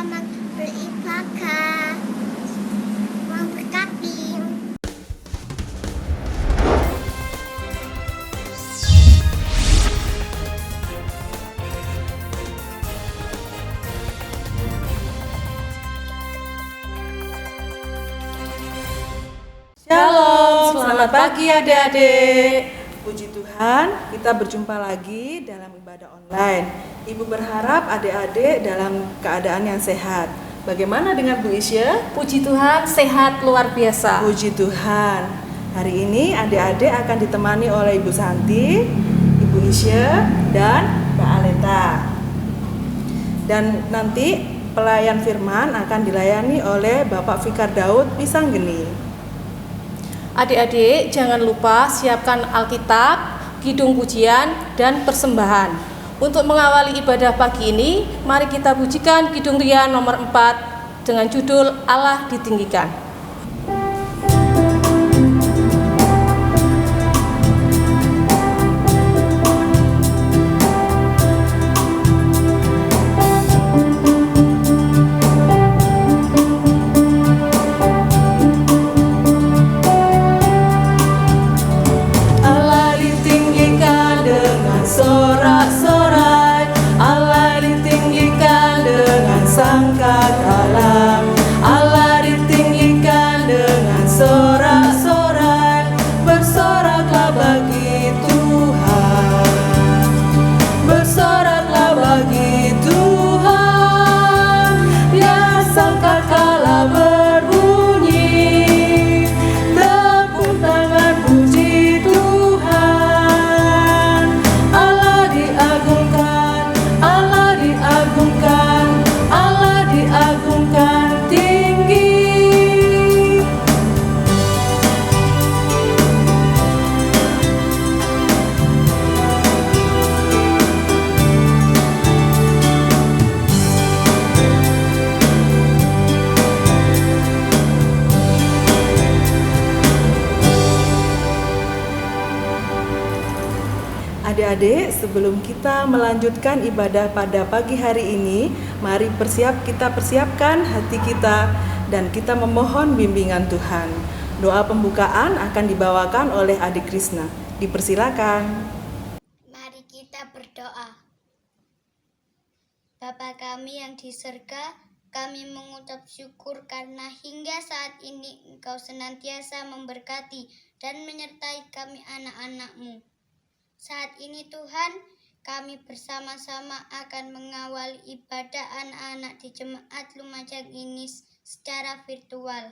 selamat beribadah. Memberkati. Shalom, selamat pagi adik-adik. Puji Tuhan, kita berjumpa lagi dalam ibadah online. Ibu berharap adik-adik dalam keadaan yang sehat. Bagaimana dengan Bu Isya? Puji Tuhan, sehat luar biasa. Puji Tuhan. Hari ini adik-adik akan ditemani oleh Ibu Santi, Ibu Isya, dan Mbak Aleta. Dan nanti pelayan firman akan dilayani oleh Bapak Fikar Daud Wisanggeni. Adik-adik, jangan lupa siapkan Alkitab, kidung pujian, dan persembahan. Untuk mengawali ibadah pagi ini, mari kita pujikan Kidung Ria nomor 4 dengan judul Allah Ditinggikan. Sorak-sorai, Allah ditinggikan dengan sangkakala. Allah ditinggikan dengan sorak-sorai, bersoraklah bagi Tuhan, bersoraklah bagi Tuhan. Ya sangkakala berbunyi, tepuk tangan puji Tuhan. Allah diagungkan tinggi. Adik-adik, sebelum kita melanjutkan ibadah pada pagi hari ini, mari kita persiapkan hati kita dan kita memohon bimbingan Tuhan. Doa pembukaan akan dibawakan oleh Adik Krisna. Dipersilakan. Mari kita berdoa. Bapa kami yang di surga, kami mengucap syukur karena hingga saat ini Engkau senantiasa memberkati dan menyertai kami anak-anak-Mu. Saat ini Tuhan, kami bersama-sama akan mengawal ibadah anak-anak di Jemaat Lumajang ini secara virtual.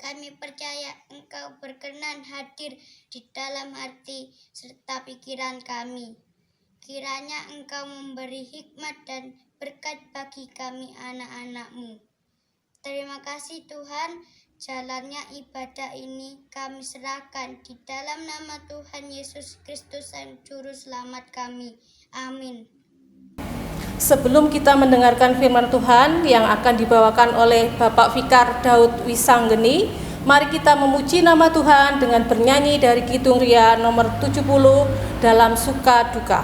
Kami percaya Engkau berkenan hadir di dalam hati serta pikiran kami. Kiranya Engkau memberi hikmat dan berkat bagi kami anak-anak-Mu. Terima kasih Tuhan, jalannya ibadah ini kami serahkan di dalam nama Tuhan Yesus Kristus Sang Juru Selamat kami. Amin. Sebelum kita mendengarkan firman Tuhan yang akan dibawakan oleh Bapak Fikar Daud Wisanggeni, mari kita memuji nama Tuhan dengan bernyanyi dari Kidung Ria nomor 70 dalam suka duka.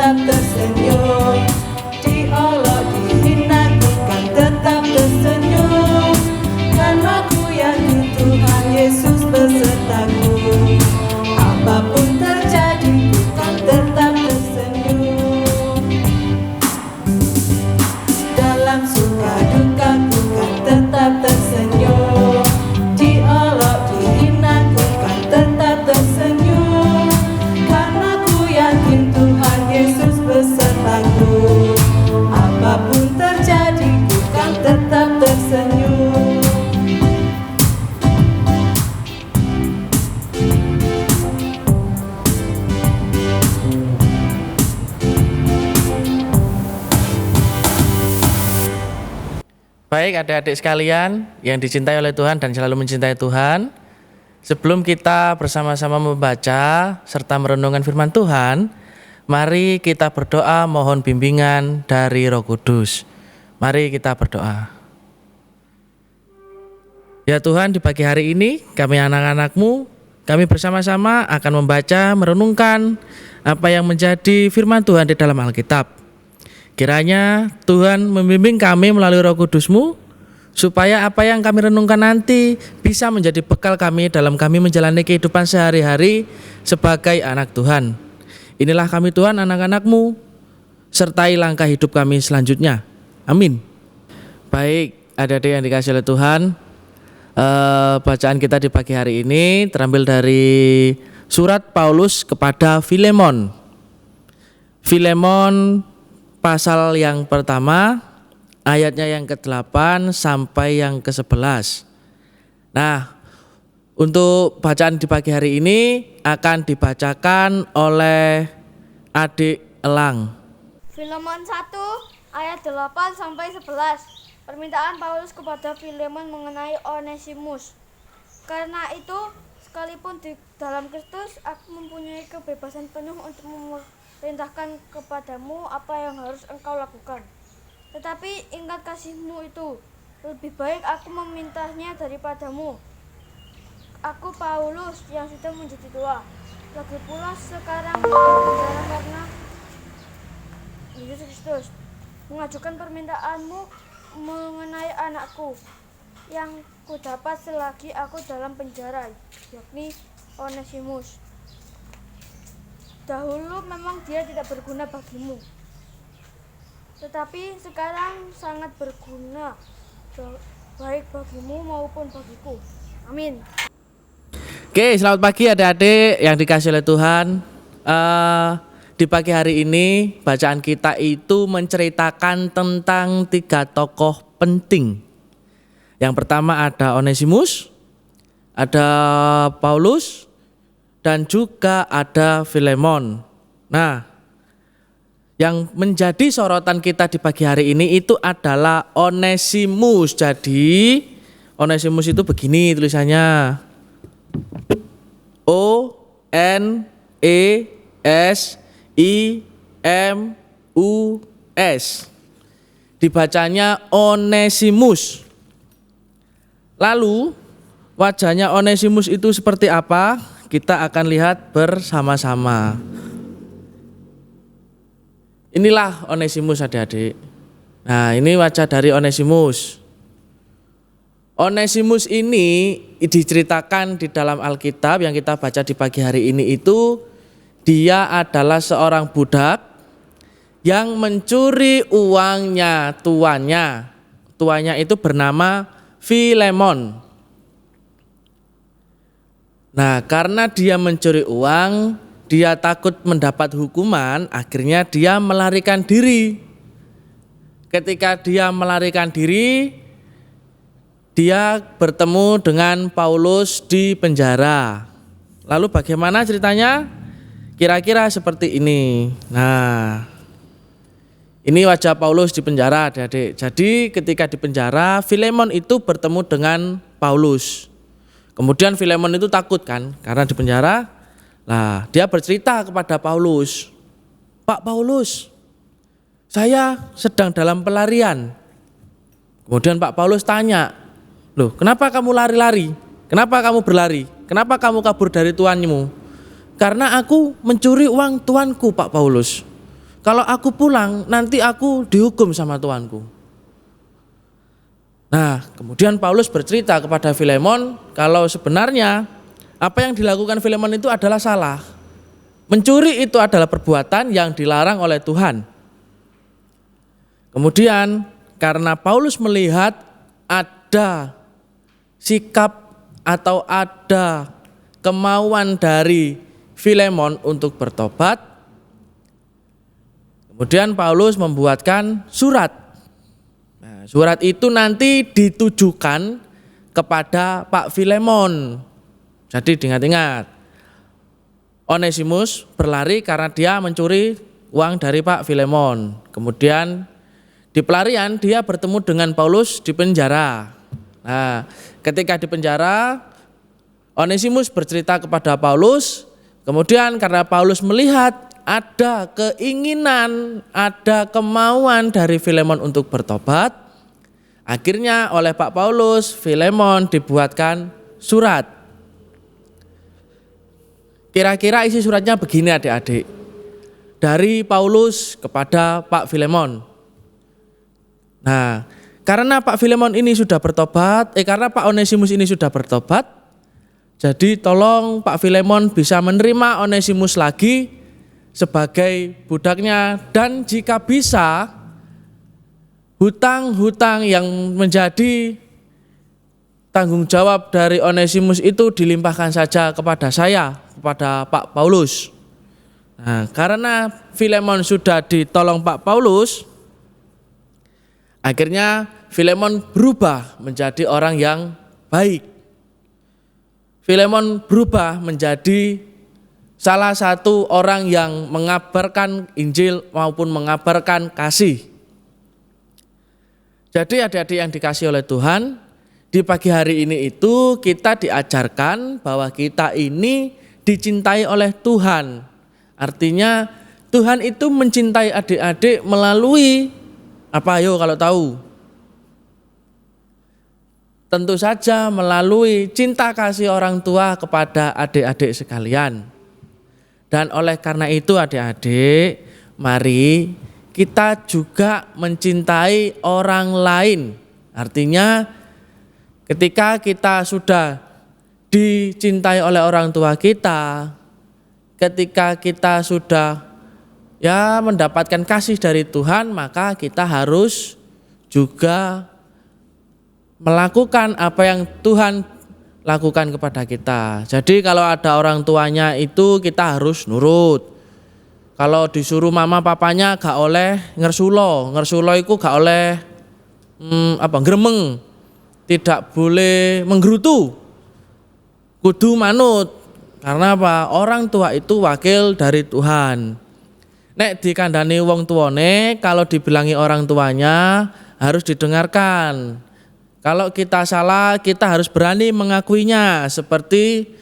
Tersenyum, diolok, dihina, ku kan tetap tersenyum. Karena ku yakin Tuhan Yesus besertaku. Apapun terjadi, ku kan tetap tersenyum. Dalam suka duka, ku kan tetap tersenyum. Diolok, dihina, ku kan tetap tersenyum. Karena ku yakin Tuhan Yesus besertaku. Apapun terjadi, ku kan tetap tersenyum. Baik adik-adik sekalian yang dicintai oleh Tuhan dan selalu mencintai Tuhan, sebelum kita bersama-sama membaca serta merenungkan firman Tuhan, mari kita berdoa mohon bimbingan dari Roh Kudus. Mari kita berdoa. Ya Tuhan, di pagi hari ini kami anak-anak-Mu, kami bersama-sama akan membaca, merenungkan apa yang menjadi firman Tuhan di dalam Alkitab. Kiranya Tuhan membimbing kami melalui Roh Kudus-Mu, supaya apa yang kami renungkan nanti bisa menjadi bekal kami dalam kami menjalani kehidupan sehari-hari sebagai anak Tuhan. Inilah kami Tuhan, anak-anak-Mu, sertai langkah hidup kami selanjutnya. Amin. Baik, adik-adik yang dikasihi oleh Tuhan, bacaan kita di pagi hari ini terambil dari surat Paulus kepada Filemon. Filemon pasal yang pertama, ayatnya yang ke-8 sampai yang ke-11. Nah, untuk bacaan di pagi hari ini akan dibacakan oleh adik Elang. Filemon 1 ayat 8 sampai 11. Permintaan Paulus kepada Filemon mengenai Onesimus. Karena itu, sekalipun di dalam Kristus aku mempunyai kebebasan penuh untuk memerintahkan kepadamu apa yang harus engkau lakukan. Tetapi ingat kasihmu itu, lebih baik aku memintanya daripadamu. Aku Paulus yang sudah menjadi tua, lagi pula sekarang berpenjara karena Yesus Kristus, mengajukan permintaanmu mengenai anakku yang kudapat selagi aku dalam penjara, yakni Onesimus. Dahulu memang dia tidak berguna bagimu, tetapi sekarang sangat berguna, baik bagimu maupun bagiku. Amin. Oke, selamat pagi adik-adik yang dikasihi oleh Tuhan. Di pagi hari ini bacaan kita itu menceritakan tentang 3 tokoh penting. Yang pertama ada Onesimus, ada Paulus, dan juga ada Filemon. Nah, yang menjadi sorotan kita di pagi hari ini itu adalah Onesimus. Jadi Onesimus itu begini tulisannya, O-N-E-S-I-M-U-S. Dibacanya Onesimus. Lalu wajahnya Onesimus itu seperti apa? Kita akan lihat bersama-sama. Inilah Onesimus adik-adik. Nah, ini wajah dari Onesimus. Onesimus ini diceritakan di dalam Alkitab yang kita baca di pagi hari ini itu, dia adalah seorang budak yang mencuri uangnya tuannya. Tuannya itu bernama Filemon. Nah, karena dia mencuri uang, dia takut mendapat hukuman, akhirnya dia melarikan diri. Ketika dia melarikan diri, dia bertemu dengan Paulus di penjara. Lalu bagaimana ceritanya? Kira-kira seperti ini. Nah, ini wajah Paulus di penjara, adik-adik. Jadi ketika di penjara, Filemon itu bertemu dengan Paulus. Kemudian Filemon itu takut kan, karena di penjara. Nah, dia bercerita kepada Paulus, "Pak Paulus, saya sedang dalam pelarian." Kemudian Pak Paulus tanya, "Loh, kenapa kamu lari-lari? Kenapa kamu berlari? Kenapa kamu kabur dari tuanmu?" "Karena aku mencuri uang tuanku, Pak Paulus. Kalau aku pulang, nanti aku dihukum sama tuanku." Nah, kemudian Paulus bercerita kepada Filemon kalau sebenarnya apa yang dilakukan Filemon itu adalah salah. Mencuri itu adalah perbuatan yang dilarang oleh Tuhan. Kemudian karena Paulus melihat ada sikap atau ada kemauan dari Filemon untuk bertobat, kemudian Paulus membuatkan surat. Nah, surat itu nanti ditujukan kepada Pak Filemon. Jadi diingat-ingat, Onesimus berlari karena dia mencuri uang dari Pak Filemon. Kemudian di pelarian dia bertemu dengan Paulus di penjara. Nah, ketika di penjara, Onesimus bercerita kepada Paulus. Kemudian karena Paulus melihat ada keinginan, ada kemauan dari Filemon untuk bertobat. Akhirnya oleh Pak Paulus, Filemon dibuatkan surat. Kira-kira isi suratnya begini adik-adik. Dari Paulus kepada Pak Filemon. Nah, karena Pak Filemon ini sudah bertobat, karena Pak Onesimus ini sudah bertobat, jadi tolong Pak Filemon bisa menerima Onesimus lagi sebagai budaknya, dan jika bisa hutang-hutang yang menjadi tanggung jawab dari Onesimus itu dilimpahkan saja kepada saya, kepada Pak Paulus. Nah, karena Filemon sudah ditolong Pak Paulus, akhirnya Filemon berubah menjadi orang yang baik. Filemon berubah menjadi salah satu orang yang mengabarkan Injil maupun mengabarkan kasih. Jadi adik-adik yang dikasihi oleh Tuhan, di pagi hari ini itu kita diajarkan bahwa kita ini dicintai oleh Tuhan. Artinya Tuhan itu mencintai adik-adik melalui apa? Ayo kalau tahu. Tentu saja melalui cinta kasih orang tua kepada adik-adik sekalian. Dan oleh karena itu adik-adik, mari kita juga mencintai orang lain. Artinya ketika kita sudah dicintai oleh orang tua kita, ketika kita sudah mendapatkan kasih dari Tuhan, maka kita harus juga melakukan apa yang Tuhan lakukan kepada kita. Jadi kalau ada orang tuanya itu kita harus nurut. Kalau disuruh mama papanya gak oleh ngersulo itu gak oleh gremeng, tidak boleh menggerutu, kudu manut. Karena apa? Orang tua itu wakil dari Tuhan. Nek dikandani wong tuane, kalau dibilangi orang tuanya harus didengarkan. Kalau kita salah, kita harus berani mengakuinya, seperti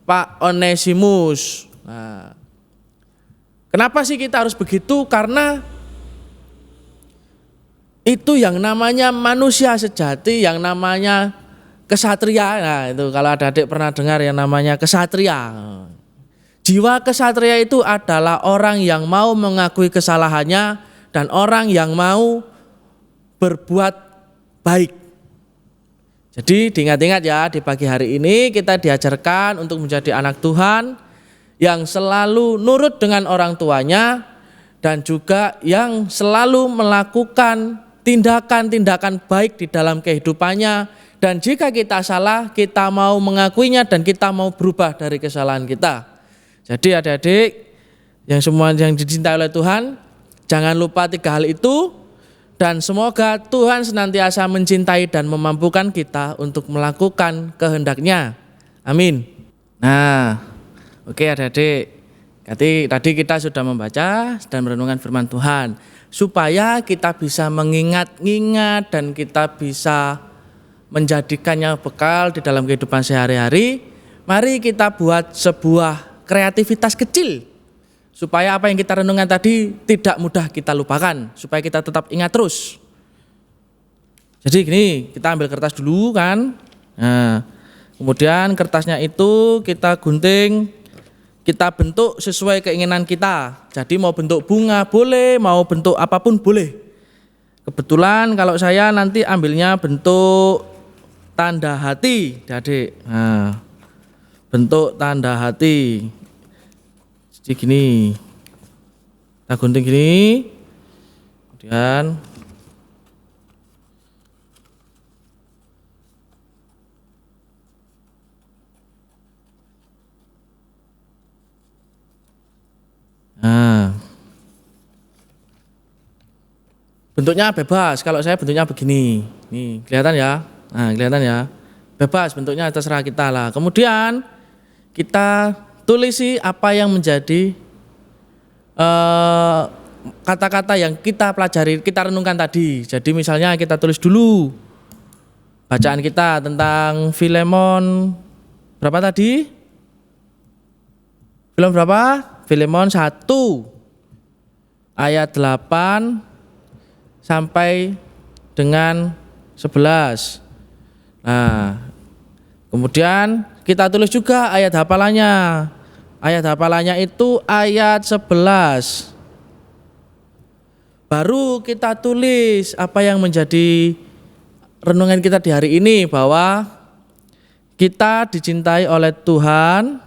Pak Onesimus. Nah, kenapa sih kita harus begitu? Karena itu yang namanya manusia sejati, yang namanya kesatria. Nah, itu kalau adik-adik pernah dengar yang namanya kesatria. Jiwa kesatria itu adalah orang yang mau mengakui kesalahannya dan orang yang mau berbuat baik. Jadi diingat-ingat ya, di pagi hari ini kita diajarkan untuk menjadi anak Tuhan yang selalu nurut dengan orang tuanya dan juga yang selalu melakukan tindakan-tindakan baik di dalam kehidupannya, dan jika kita salah kita mau mengakuinya dan kita mau berubah dari kesalahan kita. Jadi adik-adik yang semua yang dicintai oleh Tuhan, jangan lupa 3 hal itu, dan semoga Tuhan senantiasa mencintai dan memampukan kita untuk melakukan kehendak-Nya. Amin. Nah, oke adik-adik, tadi kita sudah membaca dan merenungkan firman Tuhan, supaya kita bisa mengingat-ingat dan kita bisa menjadikannya bekal di dalam kehidupan sehari-hari. Mari kita buat sebuah kreativitas kecil, supaya apa yang kita renungkan tadi tidak mudah kita lupakan, supaya kita tetap ingat terus. Jadi gini, kita ambil kertas dulu kan. Nah, kemudian kertasnya itu kita gunting, kita bentuk sesuai keinginan kita. Jadi mau bentuk bunga boleh, mau bentuk apapun boleh. Kebetulan kalau saya nanti ambilnya bentuk tanda hati, adik. Nah, bentuk tanda hati. Jadi gini, kita gunting gini, kemudian bentuknya bebas. Kalau saya bentuknya begini, nih kelihatan ya, kelihatan ya, bebas bentuknya, terserah kita lah. Kemudian kita tulisi apa yang menjadi kata-kata yang kita pelajari, kita renungkan tadi. Jadi misalnya kita tulis dulu bacaan kita tentang Filemon berapa tadi? Filemon berapa? Filemon 1. ayat 8 sampai dengan 11. Nah, kemudian kita tulis juga ayat hafalannya. Ayat hafalannya itu ayat 11. Baru kita tulis apa yang menjadi renungan kita di hari ini, bahwa kita dicintai oleh Tuhan.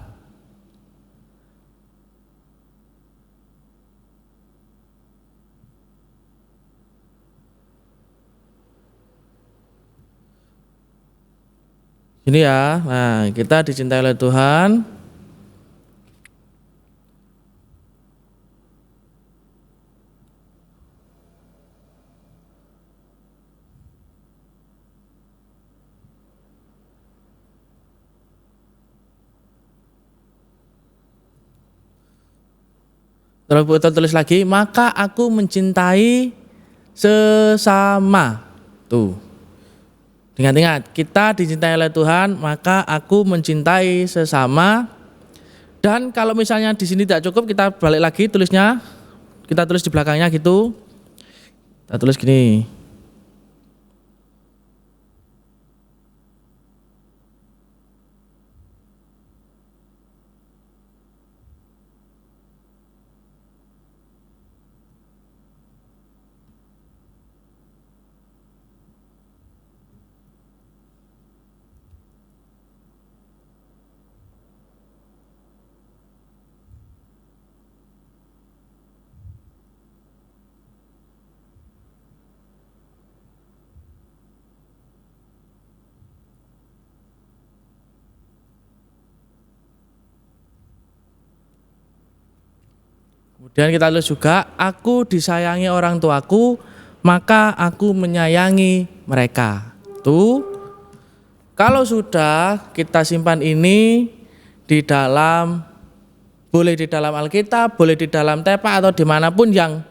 Ini ya, nah kita dicintai oleh Tuhan. Terus kita tulis lagi, maka aku mencintai sesama. Tuh. Ingat-ingat, kita dicintai oleh Tuhan, maka aku mencintai sesama. Dan kalau misalnya di sini tidak cukup, kita balik lagi tulisnya. Kita tulis di belakangnya gitu. Kita tulis gini. Kemudian kita tulis juga, aku disayangi orang tuaku, maka aku menyayangi mereka. Tuh, kalau sudah kita simpan ini di dalam, boleh di dalam Alkitab, boleh di dalam tepak atau dimanapun yang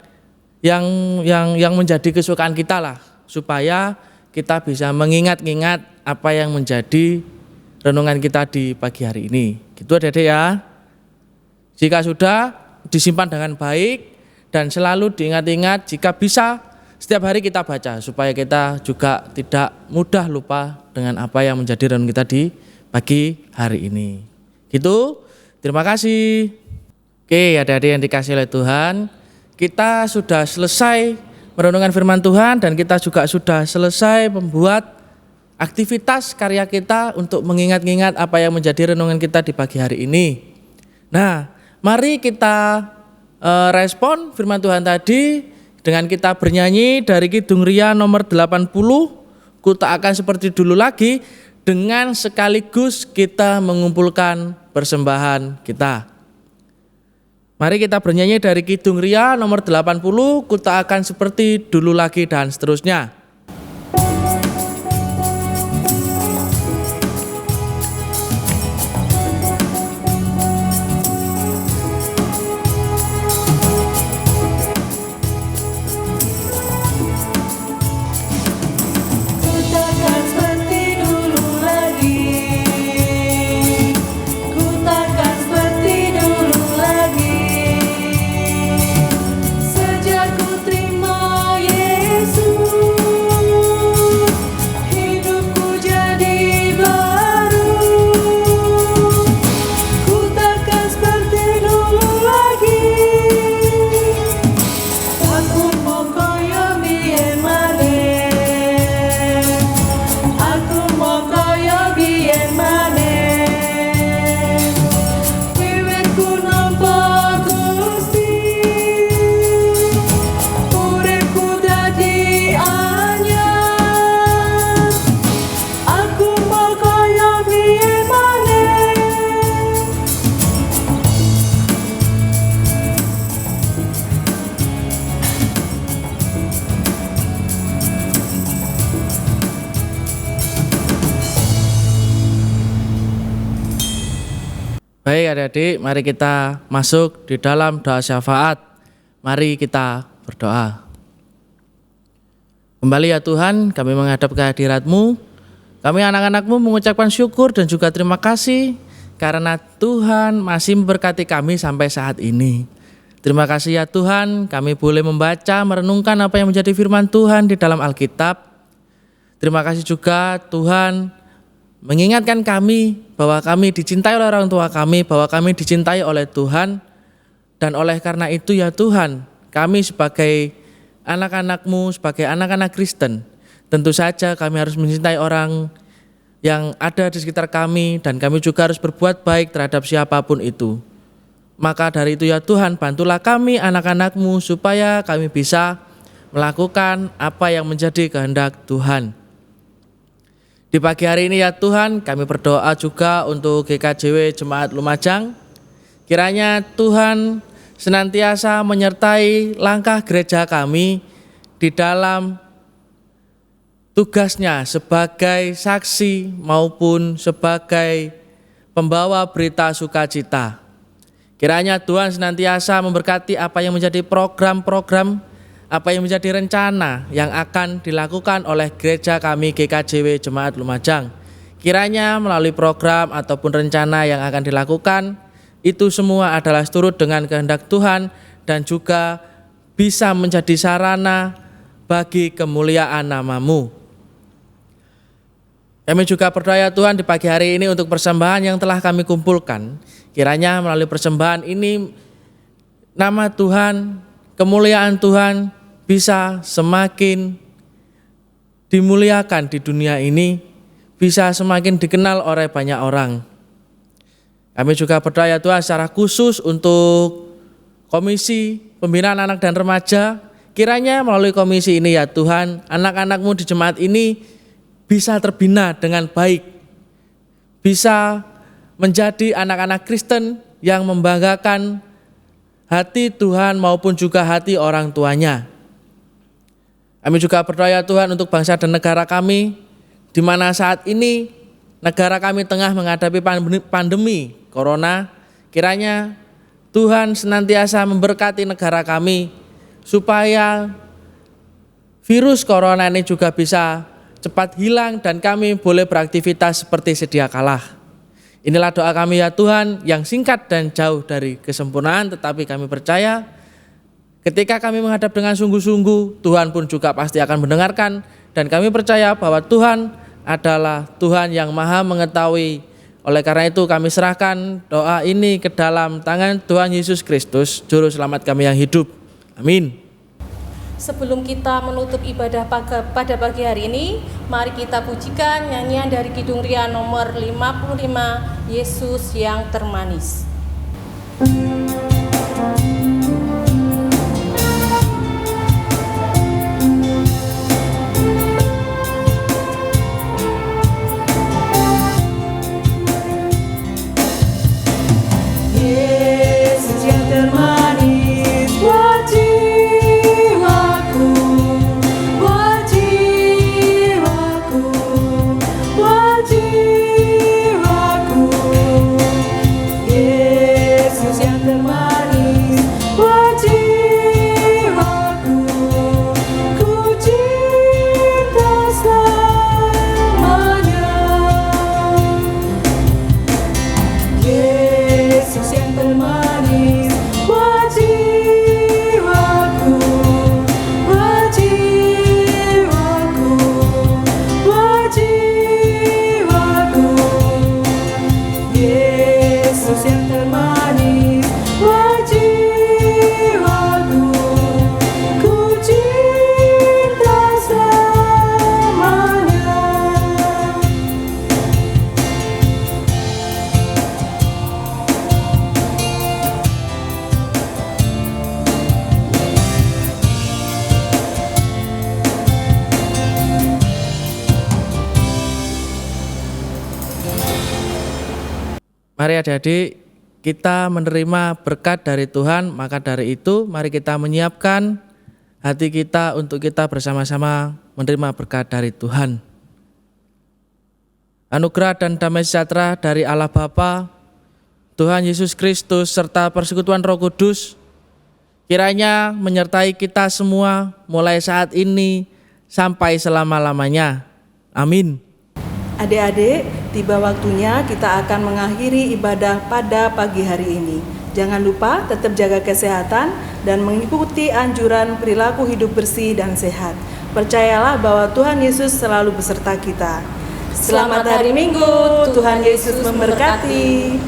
menjadi kesukaan kita lah, supaya kita bisa mengingat-ingat apa yang menjadi renungan kita di pagi hari ini. Gitu adik-adik ya. Jika sudah, disimpan dengan baik dan selalu diingat-ingat, jika bisa setiap hari kita baca supaya kita juga tidak mudah lupa dengan apa yang menjadi renungan kita di pagi hari ini. Gitu. Terima kasih. Oke, adik-adik yang dikasih oleh Tuhan, kita sudah selesai merenungkan firman Tuhan dan kita juga sudah selesai membuat aktivitas karya kita untuk mengingat-ingat apa yang menjadi renungan kita di pagi hari ini. Nah, mari kita respon firman Tuhan tadi dengan kita bernyanyi dari Kidung Ria nomor 80, Ku Tak Akan Seperti Dulu Lagi, dengan sekaligus kita mengumpulkan persembahan kita. Mari kita bernyanyi dari Kidung Ria nomor 80, Ku Tak Akan Seperti Dulu Lagi, dan seterusnya. Baik adik-adik, mari kita masuk di dalam doa syafaat. Mari kita berdoa. Kembali ya Tuhan, kami menghadap ke hadirat-Mu. Kami anak-anak-Mu mengucapkan syukur dan juga terima kasih karena Tuhan masih memberkati kami sampai saat ini. Terima kasih ya Tuhan, kami boleh membaca, merenungkan apa yang menjadi firman Tuhan di dalam Alkitab. Terima kasih juga Tuhan mengingatkan kami bahwa kami dicintai oleh orang tua kami, bahwa kami dicintai oleh Tuhan. Dan oleh karena itu ya Tuhan, kami sebagai anak-anak-Mu, sebagai anak-anak Kristen, tentu saja kami harus mencintai orang yang ada di sekitar kami, dan kami juga harus berbuat baik terhadap siapapun itu. Maka dari itu ya Tuhan, bantulah kami anak-anak-Mu supaya kami bisa melakukan apa yang menjadi kehendak Tuhan. Di pagi hari ini ya Tuhan, kami berdoa juga untuk GKJW Jemaat Lumajang. Kiranya Tuhan senantiasa menyertai langkah gereja kami di dalam tugasnya sebagai saksi maupun sebagai pembawa berita sukacita. Kiranya Tuhan senantiasa memberkati apa yang menjadi program-program, apa yang menjadi rencana yang akan dilakukan oleh gereja kami GKJW Jemaat Lumajang. Kiranya melalui program ataupun rencana yang akan dilakukan, itu semua adalah turut dengan kehendak Tuhan dan juga bisa menjadi sarana bagi kemuliaan nama-Mu. Kami juga berdoa Tuhan di pagi hari ini untuk persembahan yang telah kami kumpulkan. Kiranya melalui persembahan ini nama Tuhan, kemuliaan Tuhan bisa semakin dimuliakan di dunia ini, bisa semakin dikenal oleh banyak orang. Kami juga berdoa Tuhan secara khusus untuk Komisi Pembinaan Anak dan Remaja. Kiranya melalui komisi ini ya Tuhan, anak-anak-Mu di jemaat ini bisa terbina dengan baik, bisa menjadi anak-anak Kristen yang membanggakan hati Tuhan maupun juga hati orang tuanya. Kami juga berdoa Tuhan untuk bangsa dan negara kami, di mana saat ini negara kami tengah menghadapi pandemi corona. Kiranya Tuhan senantiasa memberkati negara kami supaya virus corona ini juga bisa cepat hilang dan kami boleh beraktivitas seperti sedia kala. Inilah doa kami ya Tuhan yang singkat dan jauh dari kesempurnaan, tetapi kami percaya ketika kami menghadap dengan sungguh-sungguh, Tuhan pun juga pasti akan mendengarkan, dan kami percaya bahwa Tuhan adalah Tuhan yang maha mengetahui. Oleh karena itu kami serahkan doa ini ke dalam tangan Tuhan Yesus Kristus, Juru Selamat kami yang hidup. Amin. Sebelum kita menutup ibadah pada pagi hari ini, mari kita pujikan nyanyian dari Kidung Ria nomor 55, Yesus yang Termanis. Yesus yang termanis buat jiwaku, buat jiwaku, buat jiwaku. Yesus yang termanis buat jiwaku, ku cinta selamanya. Yesus yang termanis buat jiwaku, buat jiwaku, buat jiwaku. Yesus yang termanis buat jiwaku, ku cinta selamanya. Mari adik-adik kita menerima berkat dari Tuhan, maka dari itu mari kita menyiapkan hati kita untuk kita bersama-sama menerima berkat dari Tuhan. Anugerah dan damai sejahtera dari Allah Bapa, Tuhan Yesus Kristus serta persekutuan Roh Kudus kiranya menyertai kita semua mulai saat ini sampai selama-lamanya. Amin. Adik-adik, tiba waktunya kita akan mengakhiri ibadah pada pagi hari ini. Jangan lupa tetap jaga kesehatan dan mengikuti anjuran perilaku hidup bersih dan sehat. Percayalah bahwa Tuhan Yesus selalu beserta kita. Selamat hari Minggu, Tuhan Yesus memberkati.